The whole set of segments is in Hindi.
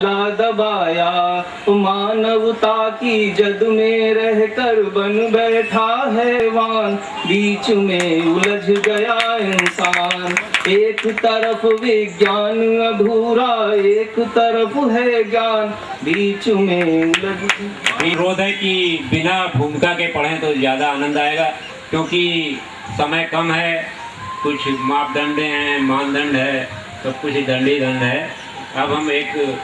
दबाया मानवता की जद में रहकर बन बैठा हैवान, बीच में उलझ गया इंसान। एक तरफ विज्ञान अधूरा, एक तरफ है ज्ञान, बीच में उलझ। विरोध है कि बिना भूमिका के पढ़ें तो ज़्यादा आनंद आएगा, क्योंकि समय कम है, कुछ मापदंड हैं, मानदंड है, सब कुछ दंडी दंड है। अब हम एक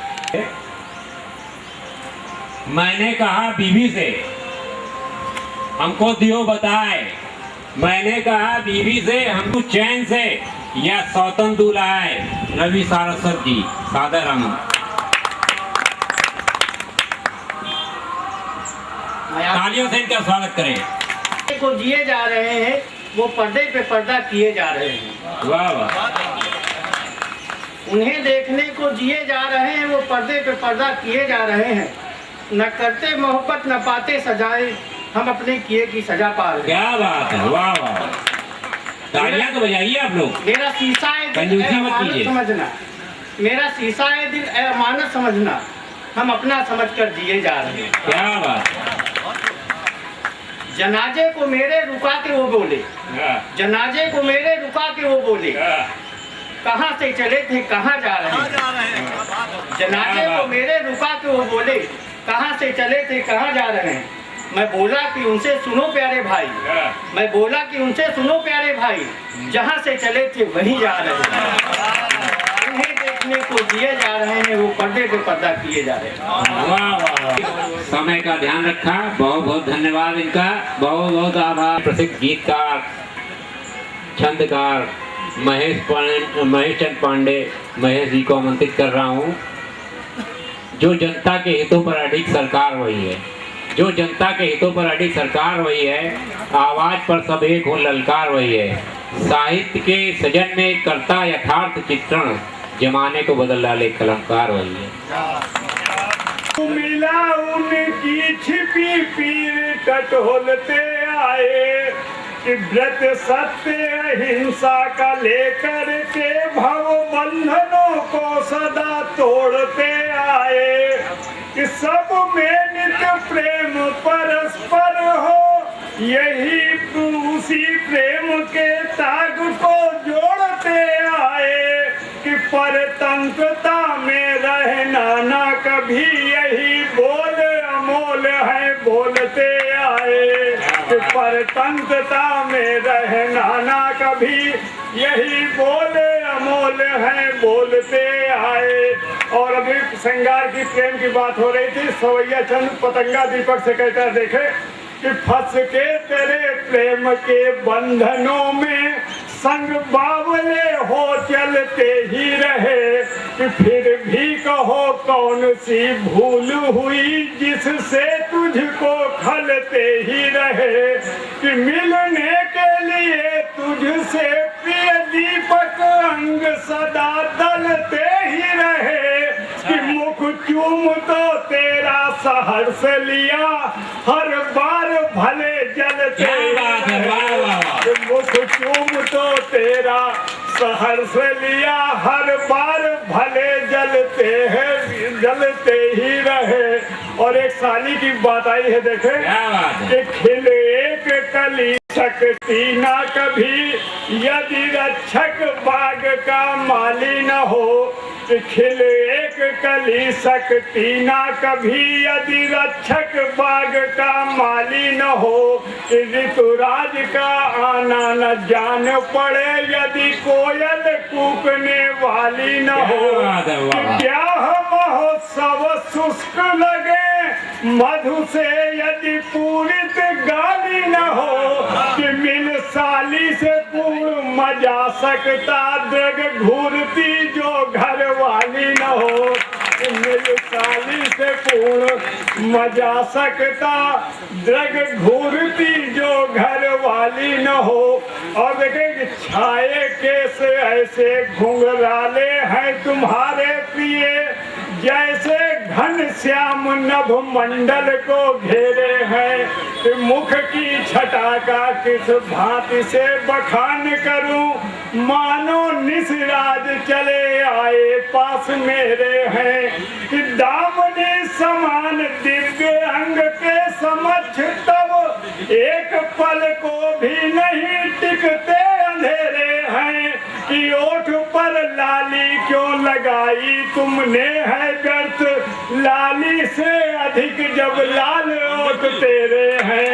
मैंने कहा बीवी से हमको दियो बताए, मैंने कहा बीवी से हमको चैन से या स्वतंत्र दुलाए। रवि सारस्वत जी, सादर हम तालियों से इनका स्वागत करें। को जिए जा रहे हैं वो पर्दे पे पर्दा किए जा रहे हैं। वाह वाह। उन्हें देखने को जिए जा रहे हैं, वो पर्दे पे पर्दा किए जा रहे हैं। न करते मोहब्बत न पाते सजाए, हम अपने किए की सजा पा रहे हैं। क्या बात है, वाह वाह। तालियां तो बजाइए आप लोग। मेरा शीशा है दिल ए अमानत समझना, मेरा शीशा है दिल ए अमानत समझना, हम अपना समझकर जिए जा रहे हैं। क्या बात। जनाजे को मेरे रुका के वो बोले, जनाजे को मेरे रुका के वो बोले, कहाँ से चले थे कहाँ जा रहे हैं। जनाजे को मेरे रुका के वो बोले, कहाँ से चले थे कहाँ जा रहे हैं। मैं बोला कि उनसे सुनो प्यारे भाई, मैं बोला कि उनसे सुनो प्यारे भाई, जहाँ से चले थे वहीं जा रहे हैं। उन्हें देखने को दिए जा रहे हैं, वो पर्दे पे पर्दा किए जा रहे हैं। वाह वाह। समय का ध्यान रखा, बहुत बहुत धन्यवाद इनका, बहुत बहुत आभार। प्रसिद्ध गीतकार, छंदकार महेश चंद पांडे, महेश जी को आमंत्रित कर रहा हूँ। जो जनता के हितों पर अडिग सरकार वही है, जो जनता के हितों पर अडिग सरकार वही है, आवाज पर सब एक हो ललकार वही है। साहित्य के सजन में करता यथार्थ चित्रण, जमाने को बदल डाले कलमकार वही है। मिला उनकी छिपी पीर टटोलते आए, कि व्रत सत्य अहिंसा का लेकर के भव बंधनों को सदा तोड़ते आए। कि सब में नित्य प्रेम परस्पर हो, यही उसी प्रेम के ताग को जोड़ते आए। कि परतंत्रता में रहना ना कभी, यही बोल अमोल है बोलते आए। कि परतंत्रता में रहना ना कभी, यही बोल अमोल है बोलते आए। और अभी श्रृंगार की प्रेम की बात हो रही थी। सवैया चंद पतंगा दीपक से कहता देखे कि फंस के तेरे प्रेम के बंधनों में संग बावले हो चलते ही रहे। कि फिर भी कहो कौन सी भूल हुई जिससे तुझको खलते ही रहे। कि मिलने के लिए तुझसे प्रिय दीपक अंग सदा दलते ही रहे। कि मुख चूम तो तेरा सहर्ष लिया, हर बार भले जलते मुख चूम तो तेरा सहर्ष लिया, हर बार भले जलते ही रहे। और एक साली की बात आई है देखे, कि खिल एक कली सकती ना कभी, यदि रक्षक बाग का माली न हो। कि खिल एक कली सकती ना कभी, यदि रक्षक बाग का माली न हो। कि ऋतुराज का आना न जान पड़े, यदि कोयल कूकने वाली न हो। क्या महोत्सव शुष्क लगे, मधु से यदि पूरित गाली न हो। कि मिल साली से पूर्ण मजा सकता, दृग घूरती जो घर वाली न हो। मिल साली से पूर्ण मजा सकता, दृग घूरती जो घर वाली न हो। और देखें छाए कैसे ऐसे घुंघराले हैं तुम्हारे प्रिय, जैसे घन श्याम नभ मंडल को घेरे हैं। मुख की छटा का किस भांति से बखान करूं, मानो निसराज चले आए पास मेरे हैं कि दामने समान दिव्य अंग के समक्ष तब एक पल को भी नहीं टिकते अंधेरे हैं कि ओठ पर लाली क्यों लगाई तुमने है व्यर्थ लाली से अधिक जब लाल ओठ तेरे हैं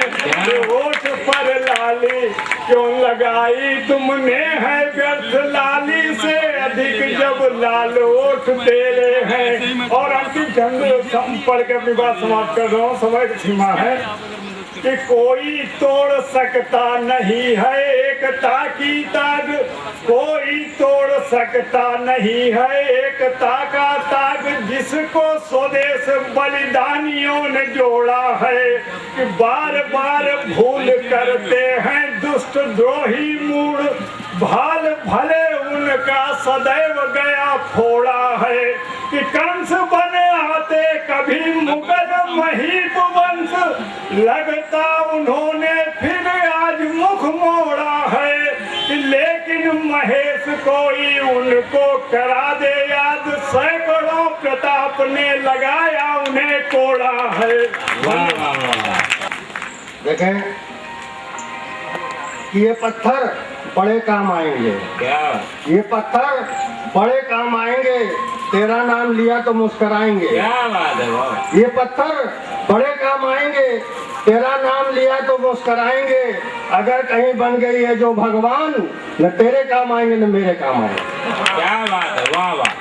ओठ पर लाली क्यों लगाई तुमने है व्यर्थ लाली से अधिक जब लाल ओठ तेरे हैं। और अंतिम छंद पढ़ के अपनी बात समाप्त कर रहा हूँ, समय की सीमा है कि कोई तोड़ सकता नहीं है एकता की ताग, कोई तोड़ सकता नहीं है एकता का ताग जिसको स्वदेश बलिदानियों ने जोड़ा है कि बार बार भूल करते हैं दुष्ट द्रोही मूड भाल भले उनका सदैव गया फोड़ा है कि कंस बने आते कभी मुगल महीप वंश लगता उन्होंने फिर आज मुख मोड़ा है कि लेकिन महेश कोई उनको करा दे याद सैकड़ों प्रताप ने लगाया उन्हें कोड़ा है। देखें कि ये पत्थर बड़े काम आएंगे, क्या ये पत्थर बड़े काम आएंगे, तेरा नाम लिया तो मुस्कुराएंगे। क्या बात है, वाह। ये पत्थर बड़े काम आएंगे, तेरा नाम लिया तो मुस्कुराएंगे। अगर कहीं बन गई है जो भगवान, न तेरे काम आएंगे न मेरे काम आएंगे। क्या बात है, वाह वाह।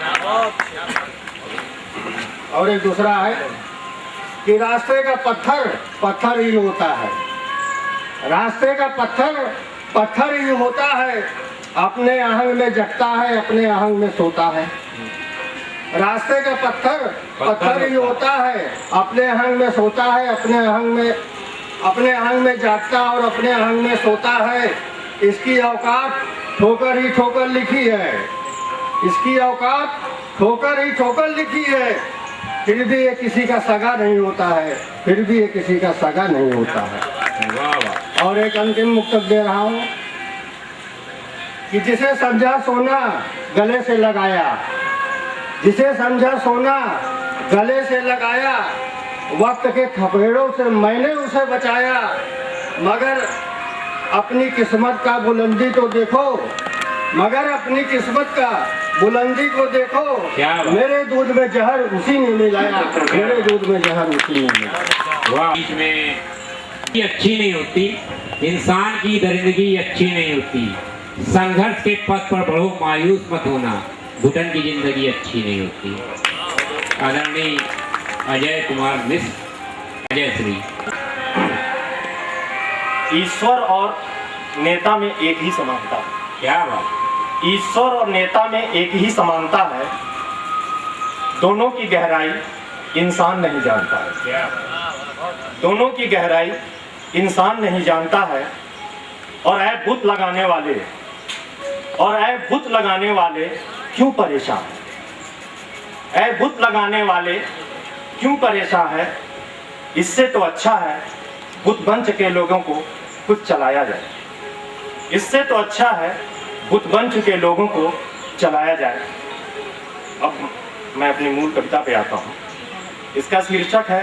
और एक दूसरा है कि रास्ते का पत्थर पत्थर ही होता है, रास्ते का पत्थर पत्थर ही होता है, अपने आहंग में जगता है अपने आहंग में सोता है। रास्ते का पत्थर पत्थर ही होता है, अपने आहंग में सोता है अपने आहंग में जागता और अपने आहंग में सोता है। इसकी औकात ठोकर ही ठोकर लिखी है, इसकी औकात ठोकर ही ठोकर लिखी है, फिर भी ये किसी का सगा नहीं होता है, फिर भी ये किसी का सगा नहीं होता है। वाह वाह। और एक अंतिम मुक्तक दे रहा हूँ कि जिसे समझा सोना गले से लगाया, जिसे समझा सोना गले से लगाया, वक्त के थपेड़ों से मैंने उसे बचाया, मगर अपनी किस्मत का बुलंदी तो देखो, मगर अपनी किस्मत का बुलंदी को देखो, मेरे दूध में जहर उसी ने मिलाया, मेरे दूध में जहर उसी ने मिलाया। वाह। बीच में अच्छी नहीं होती, इंसान की दरिंदगी अच्छी नहीं होती, संघर्ष के पथ पर बढ़ो मायूस मत होना, घुटन की जिंदगी अच्छी नहीं होती। आदरणीय अजय कुमार मिश्र, अजय श्री। ईश्वर और नेता में एक ही समानता है। क्या बात। ईश्वर और नेता में एक ही समानता है, दोनों की गहराई इंसान नहीं जानता है। क्या दोनों की गहराई इंसान नहीं जानता है। और ऐ बुत लगाने वाले, और ऐ बुत लगाने वाले क्यों परेशान, ऐ बुत लगाने वाले क्यों परेशान है। इससे तो अच्छा है बुत बन चुके लोगों को कुछ चलाया जाए, इससे तो अच्छा है बुत बन चुके लोगों को चलाया जाए। अब मैं अपनी मूल कविता पे आता हूँ। इसका शीर्षक है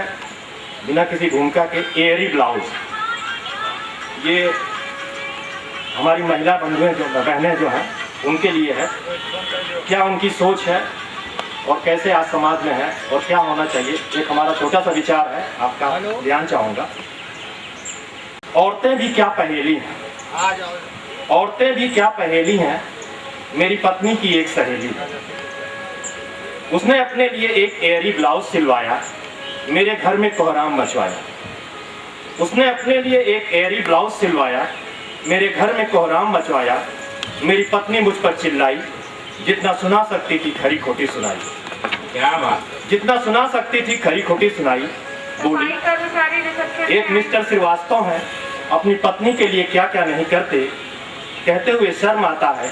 बिना किसी भूमिका के एयरी ब्लाउज। ये हमारी महिला बंधुएं जो बहनें जो हैं उनके लिए है, क्या उनकी सोच है और कैसे आज समाज में है और क्या होना चाहिए। एक हमारा छोटा सा विचार है, आपका ध्यान चाहूँगा। औरतें भी क्या पहेली हैं, औरतें भी क्या पहेली हैं, मेरी पत्नी की एक सहेली है। उसने अपने लिए एक एयरी ब्लाउज सिलवाया, मेरे घर में कोहराम मचवाया। उसने अपने लिए एक एयरी ब्लाउज सिलवाया, मेरे घर में कोहराम मचवाया। मेरी पत्नी मुझ पर चिल्लाई, जितना सुना सकती थी खरी खोटी सुनाई। क्या बात। जितना सुना सकती थी खरी खोटी सुनाई। बोली एक मिस्टर श्रीवास्तव हैं, अपनी पत्नी के लिए क्या क्या नहीं करते, कहते हुए शर्म आता है,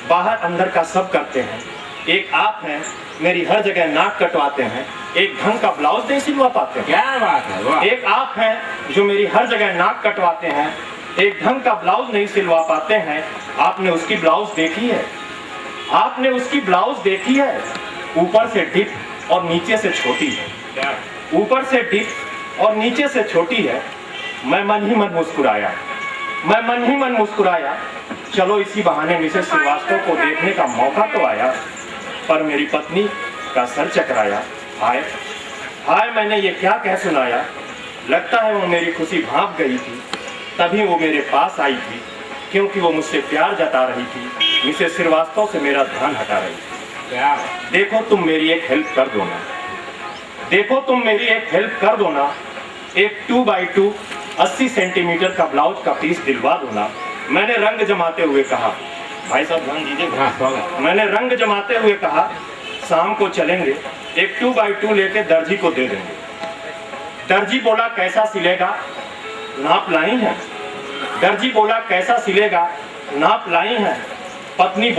बाहर अंदर का सब करते हैं। एक आप हैं, मेरी हर जगह नाक कटवाते हैं, एक ढंग का ब्लाउज नहीं सिलवा पाते हैं। क्या बात है, वाह। एक आप हैं जो मेरी हर जगह नाक कटवाते हैं, एक ढंग का ब्लाउज नहीं सिलवा पाते हैं। आपने उसकी ब्लाउज देखी है? आपने उसकी ब्लाउज देखी है? ऊपर से डिप और नीचे से छोटी है। ऊपर से डिप और नीचे से छोटी है। मैं मन ही मन मुस्कुराया, मैं मन ही मन मुस्कुराया। चलो इसी बहाने मिसेस श्रीवास्तव को देखने का मौका तो आया। पर मेरी पत्नी का सर चकराया। हाय हाय, मैंने ये क्या कह सुनाया। लगता है वो मेरी खुशी भांप गई थी, तभी वो मेरे पास आई थी, क्योंकि वो मुझसे प्यार जता रही थी। मिसेस श्रीवास्तव से मेरा ध्यान हटा रही थी। देखो तुम मेरी एक हेल्प कर दो ना, देखो तुम मेरी एक हेल्प कर दो ना। एक 2x2 80 सेंटीमीटर का ब्लाउज का पीस दिलवा दो ना। मैंने रंग जमाते हुए कहा। भाई साहब ध्यान दीजिए। मैंने रंग जमाते हुए कहा, शाम को चलेंगे, एक 2x2 लेके दर्जी को दे देंगे। दर्जी बोला कैसा सिलेगा, नाप लाई है। दर्जी बोला कैसा सिलेगा, नाप लाई है। पत्नी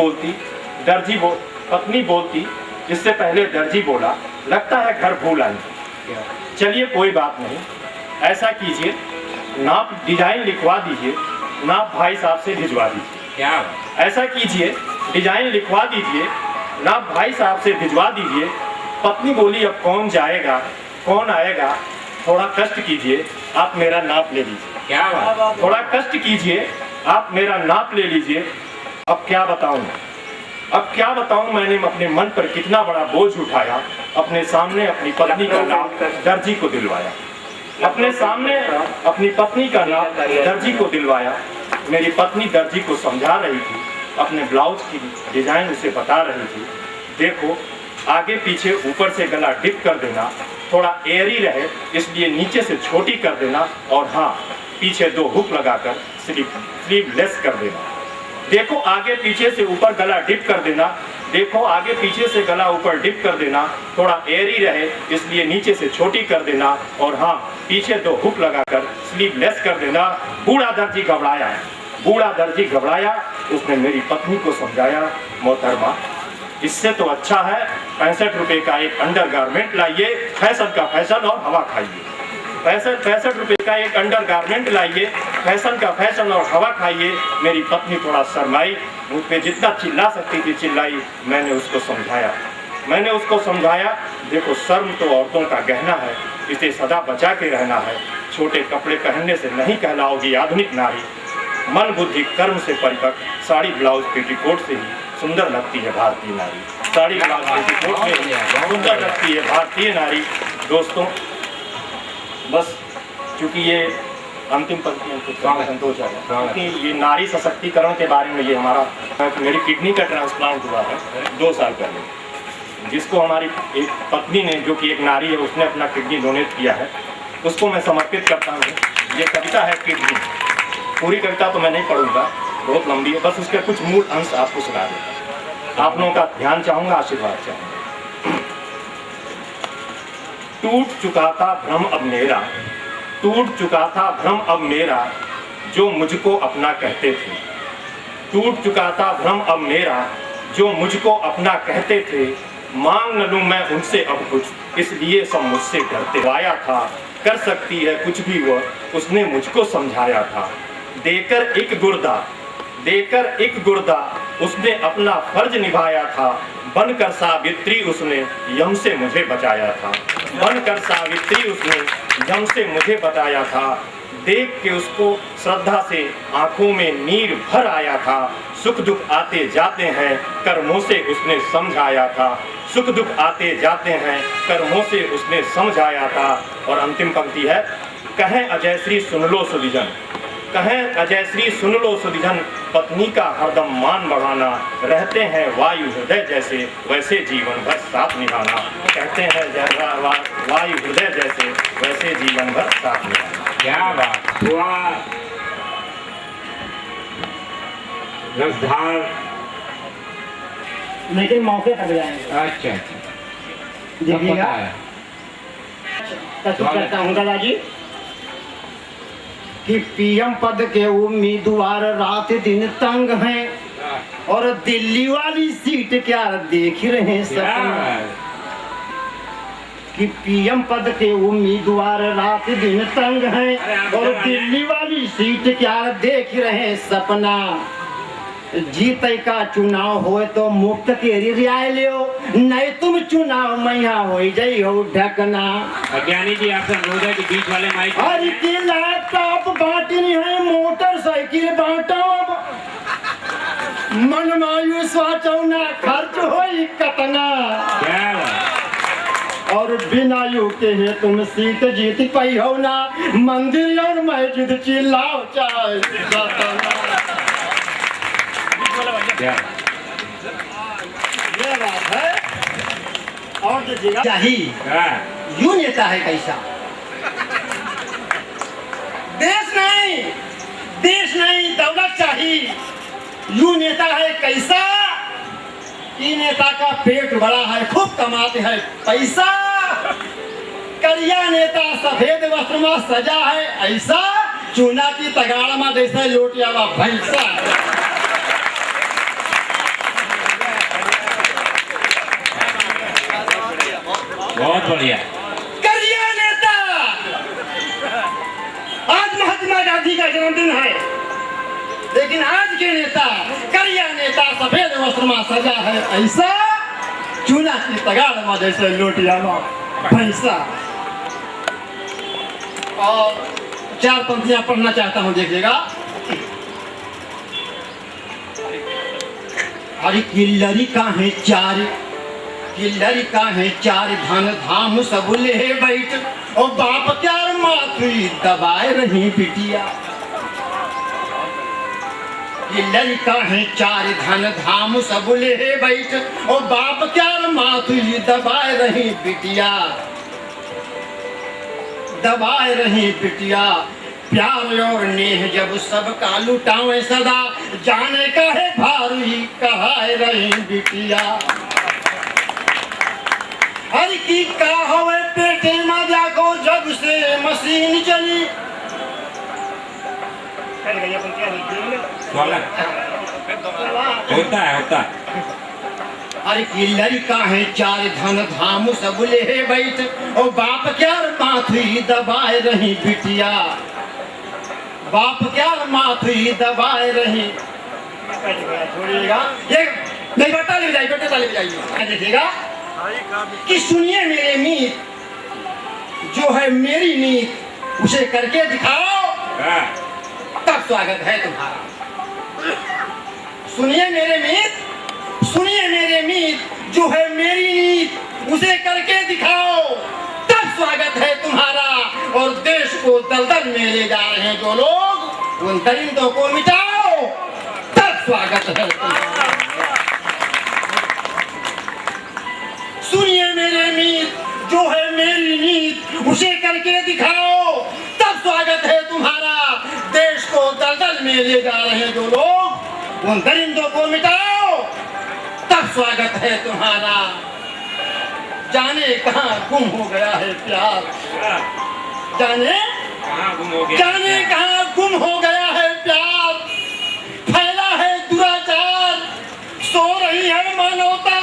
बोलती इससे पहले दर्जी बोला, लगता है घर भूल आई। चलिए कोई बात नहीं, ऐसा कीजिए, नाप डिजाइन लिखवा दीजिए, नाप भाई साहब से भिजवा दीजिए। ऐसा कीजिए, डिजाइन लिखवा दीजिए, नाप भाई साहब से भिजवा दीजिए। पत्नी बोली, अब कौन जाएगा कौन आएगा, थोड़ा कष्ट कीजिए, आप मेरा नाप ले लीजिए। थोड़ा कष्ट कीजिए, आप मेरा नाप ले लीजिए। अब क्या बताऊं मैंने अपने मन पर कितना बड़ा बोझ उठाया। अपने सामने अपनी पत्नी का नाप दर्जी को दिलवाया। अपने सामने अपनी पत्नी का नाप दर्जी को दिलवाया। मेरी पत्नी दर्जी को समझा रही थी, अपने ब्लाउज की डिजाइन उसे बता रही थी। देखो आगे पीछे ऊपर से गला डिप कर देना, थोड़ा एयरी रहे इसलिए नीचे से छोटी कर देना, और हाँ पीछे 2 हुक लगाकर स्लीवलेस कर देना। देखो आगे पीछे से ऊपर गला डिप कर देना, देखो आगे पीछे से गला ऊपर डिप कर देना, थोड़ा एयरी रहे इसलिए नीचे से छोटी कर देना, और हाँ पीछे 2 हुक लगाकर स्लीवलेस कर देना। बूढ़ा दर्जी घबराया। उसने मेरी पत्नी को समझाया, मोहतरमा इससे तो अच्छा है 65 रुपए का एक अंडरगारमेंट लाइए, फैशन का फैशन और हवा खाइए। 65 रुपए का एक अंडरगारमेंट लाइए, फैशन का फैशन और हवा खाइए। मेरी पत्नी थोड़ा शर्माई, मुझ पे जितना चिल्ला सकती थी चिल्लाई। मैंने उसको समझाया, देखो शर्म तो औरतों का गहना है, इसे सदा बचा के रहना है। छोटे कपड़े पहनने से नहीं कहलाओगी आधुनिक नारी। मन बुद्धि कर्म से परिपक्व, साड़ी ब्लाउज पेटीकोट से ही सुंदर लगती है भारतीय नारी। साड़ी ब्लाउज पेटीकोट से सुंदर लगती है भारतीय नारी। दोस्तों बस चूंकि ये अंतिम पंक्तियां कुछ संतोष है, क्योंकि ये नारी सशक्तिकरण के बारे में ये हमारा, मेरी किडनी का ट्रांसप्लांट हुआ है 2 साल पहले, जिसको हमारी एक पत्नी ने, जो कि एक नारी है, उसने अपना किडनी डोनेट किया है, उसको मैं समर्पित करता हूँ। ये कविता है किडनी। पूरी कविता तो मैं नहीं पढ़ूंगा, बहुत लंबी है, बस उसके कुछ मूल अंश आपको सुना देता। आप लोगों का ध्यान चाहूंगा, आशीर्वाद चाहूंगा। टूट चुका था भ्रम अब मेरा, टूट चुका था भ्रम अब मेरा, जो मुझको अपना कहते थे। टूट चुका था भ्रम अब मेरा, जो मुझको अपना कहते थे। मांग न लूं मैं उनसे अब कुछ, इसलिए सब मुझसे डरते। आया था कर सकती है कुछ भी वह, उसने मुझको समझाया था। देकर एक गुर्दा उसने अपना फर्ज निभाया था। बनकर सावित्री उसने यम से मुझे बचाया था। बनकर सावित्री उसने यम से मुझे बताया था। देख के उसको श्रद्धा से आंखों में नीर भर आया था। सुख दुख आते जाते हैं कर्मों से उसने समझाया था। सुख दुख आते जाते हैं कर्मों से उसने समझाया था। और अंतिम पंक्ति है, कहें अजय श्री सुन लो सुधिजन, कहें अजय श्री सुन लो सुधिजन, पत्नी का हरदम मान बढ़ाना। रहते हैं वायु हृदय जैसे, वैसे जीवन भर साथ निभाना। कहते हैं वायु हृदय जैसे, वैसे जीवन भर साथ निभाना। क्या बात हुआ। रसधार लेकिन मौके पर जाएंगे। अच्छा देखिएगा, करता हूँ दादाजी कि पीएम पद के उम्मीदवार रात दिन तंग हैं, और दिल्ली वाली सीट क्या देख रहे हैं सपना। कि पीएम पद के उम्मीदवार रात दिन तंग हैं और दिल्ली वाली सीट क्या देख रहे सपना। जीते का चुनाव होए तो मुफ्त के रियाय लियो, नहीं तुम चुनाव मैया हो जाई हो ढकना। अज्ञानी जी आपसे अनुरोध है कि बीच वाले माइक अरे की लैपटॉप बांटनी है, मोटरसाइकिल बांटो अब, मन मायूस चौना खर्च होई कतना। क्या बात? और बिना यू के है तुम सीट जीत पाई हो ना, मंदिर और मस्जिद चिल्लाओ चाहे क्या? ये बात है। और जो चाहिए हाँ। यू नेता है कैसा, देश नहीं दौलत चाहिए। यू नेता है कैसा, ये नेता का पेट बड़ा है, खूब कमाते हैं पैसा। करिया नेता सफेद वस्त्र में सजा है ऐसा, चूना की तगाड़ में जैसे लोटिया वा भैंसा। बहुत बढ़िया। करिया नेता। आज महात्मा गांधी का जन्मदिन है, लेकिन आज के नेता करिया नेता सफेद वस्त्र में सजा है ऐसा, चूना की तगाड़ में जैसे लोटिया में भैंसा। और 4 पंक्तियां पढ़ना चाहता हूं, देखिएगा। अरे किल्लरी का है चार, किल्लरी का है चार, धन धाम सब ले बैठ, और बाप क्या माथुई दबाए रही बिटिया। किल्लरी का है चार, धन धाम सब ले बैठ, और बाप क्या माथुई दबाए रही बिटिया, दबाए रही बिटिया। प्यार और नेह जब सबका लुटावे सदा, जाने का है भारी कहाए रही बिटिया। हर की का हवे पेटे में जाको जब से मशीन चली। होता है। अरे की लड़का है चार, धन धाम सब ले बैठ, और बाप क्या माथुई दबाए रही बिटिया, बाप क्या माथुई दबाए रही। छोड़िएगा ये नहीं, बेटा ले जाइए, बेटा ले जाइए। देखिएगा कि सुनिए मेरे मीत, जो है मेरी नीत उसे करके दिखाओ, तब स्वागत है तुम्हारा। सुनिए मेरे मीत, सुनिए मेरे मीत, जो है मेरी नीत उसे करके दिखाओ, तब स्वागत है तुम्हारा। और देश को दलदल में ले जा रहे हैं जो लोग, उन दरिंदों को मिटाओ, तब स्वागत है तुम्हारा। सुनिए मेरे मीत, जो है मेरी नीत उसे करके दिखाओ, तब स्वागत है तुम्हारा। देश को दलदल में ले जा रहे हैं जो लोग, उन दरिंदों को मिटाओ, तब स्वागत है तुम्हारा। जाने कहाँ गुम हो गया है प्यार, जाने कहाँ गुम हो गया, जाने कहाँ गुम हो गया है प्यार। फैला है दुराचार, सो रही है मानवता,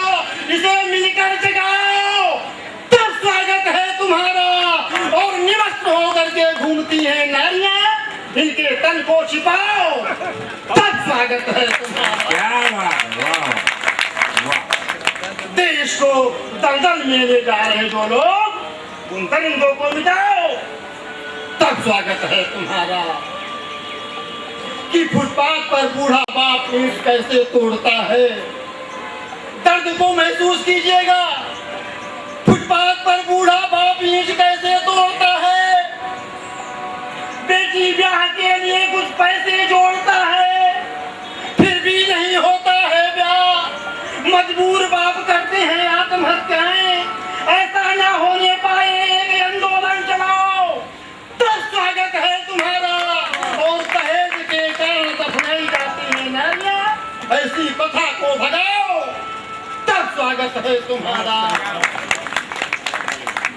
इसे मिलकर जगाओ, तब स्वागत है तुम्हारा। और निमस्त होकर के घूमती हैं नारियां, इनके तन को छिपाओ, तब स्वागत है तुम्हारा। क्या बात, वाह वाह। देश को दलदल में ले जा रहे जो लोग, उन दरिंदों को मिटाओ, तब स्वागत है तुम्हारा। कि फुटपाथ पर बूढ़ा बाप ईंट कैसे तोड़ता है, दर्द को महसूस कीजिएगा। फुटपाथ पर बूढ़ा बाप ईंट कैसे तोड़ता है, बेटी ब्याह के लिए कुछ पैसे जोड़ता है, फिर भी नहीं होता है ब्याह, मजबूर बाप करते हैं आत्महत्याएं। ऐसा ना होने पाए, एक आंदोलन चलाओ, तब स्वागत है तुम्हारा। और दहेज के कारण दफनाई जाती है नारियां, ऐसी प्रथा को भगाओ, तब स्वागत है तुम्हारा।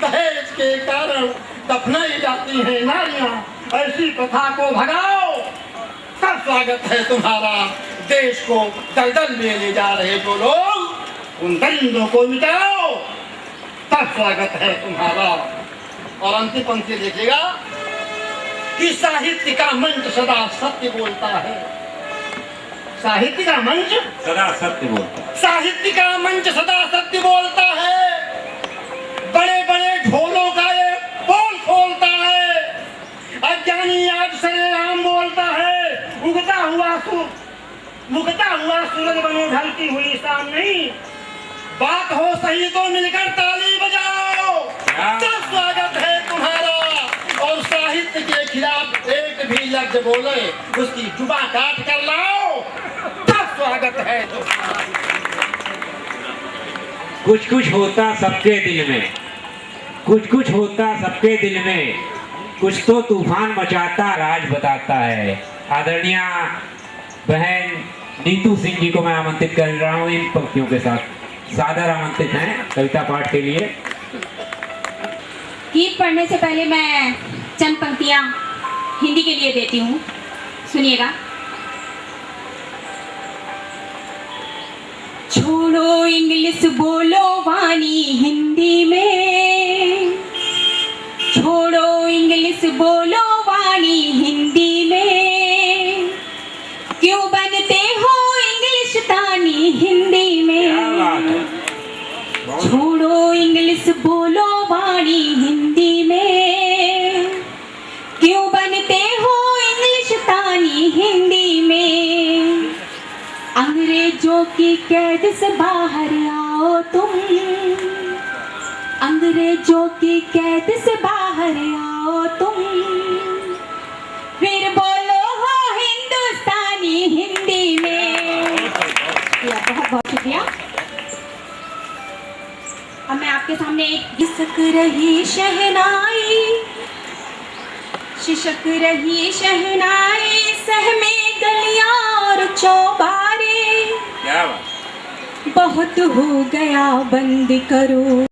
दहेज के कारण दफनाई जाती है नारियां, ऐसी प्रथा को भगाओ, तब स्वागत है तुम्हारा। देश को दलदल में ले जा रहे जो लोग, उन दरिंदों को मिटाओ, सब स्वागत है तुम्हारा। और अंतिम पंक्ति लिखेगा कि साहित्य का मंच सदा सत्य बोलता है। साहित्य का मंच सदा सत्य बोलता है। साहित्य का मंच सदा सत्य बोलता है। बड़े बड़े ढोलों का ये पोल खोलता है। अज्ञानी आज सरेआम बोलता है। उगता हुआ सूरज बनो ढलती हुई शाम नहीं। बात हो सही तो मिलकर ताली बजाओ। सब स्वागत है तुम्हारा। और साहित्य के खिलाफ एक भी लफ्ज बोले उसकी जुबां काट कर लाओ। सब स्वागत है तुम्हारा। कुछ कुछ होता सबके दिल में, कुछ कुछ होता सबके दिल में, कुछ तो तूफान मचाता राज बताता है। आदरणीय बहन नीतू सिंह जी को मैं आमंत्रित कर रहा हूँ इन पंक्तियों के साथ। सादर आमंत्रित हैं कविता पाठ के लिए। गीत पढ़ने से पहले मैं चंद पंक्तियां हिंदी के लिए देती हूँ, सुनिएगा। छोड़ो इंग्लिश बोलो वाणी हिंदी में। छोड़ो इंग्लिश बोलो वाणी हिंदी में। क्यों बनते हो इंग्लिश तानी हिंदी में। छोड़ो इंग्लिश बोलो वाणी हिंदी में। क्यों बनते हो इंग्लिश तानी हिंदी में। अंग्रेजों की कैद से बाहर आओ तुम। अंग्रेजों की कैद से बाहर आओ तुम। फिर बोलो हो हिंदुस्तानी हिंदी में। बहुत बहुत शुक्रिया। अब मैं आपके सामने एक शिशक रही शहनाई। शिशक रही शहनाई सहमे गलियां और चौबारे। क्या बात। बहुत हो गया बंद करो।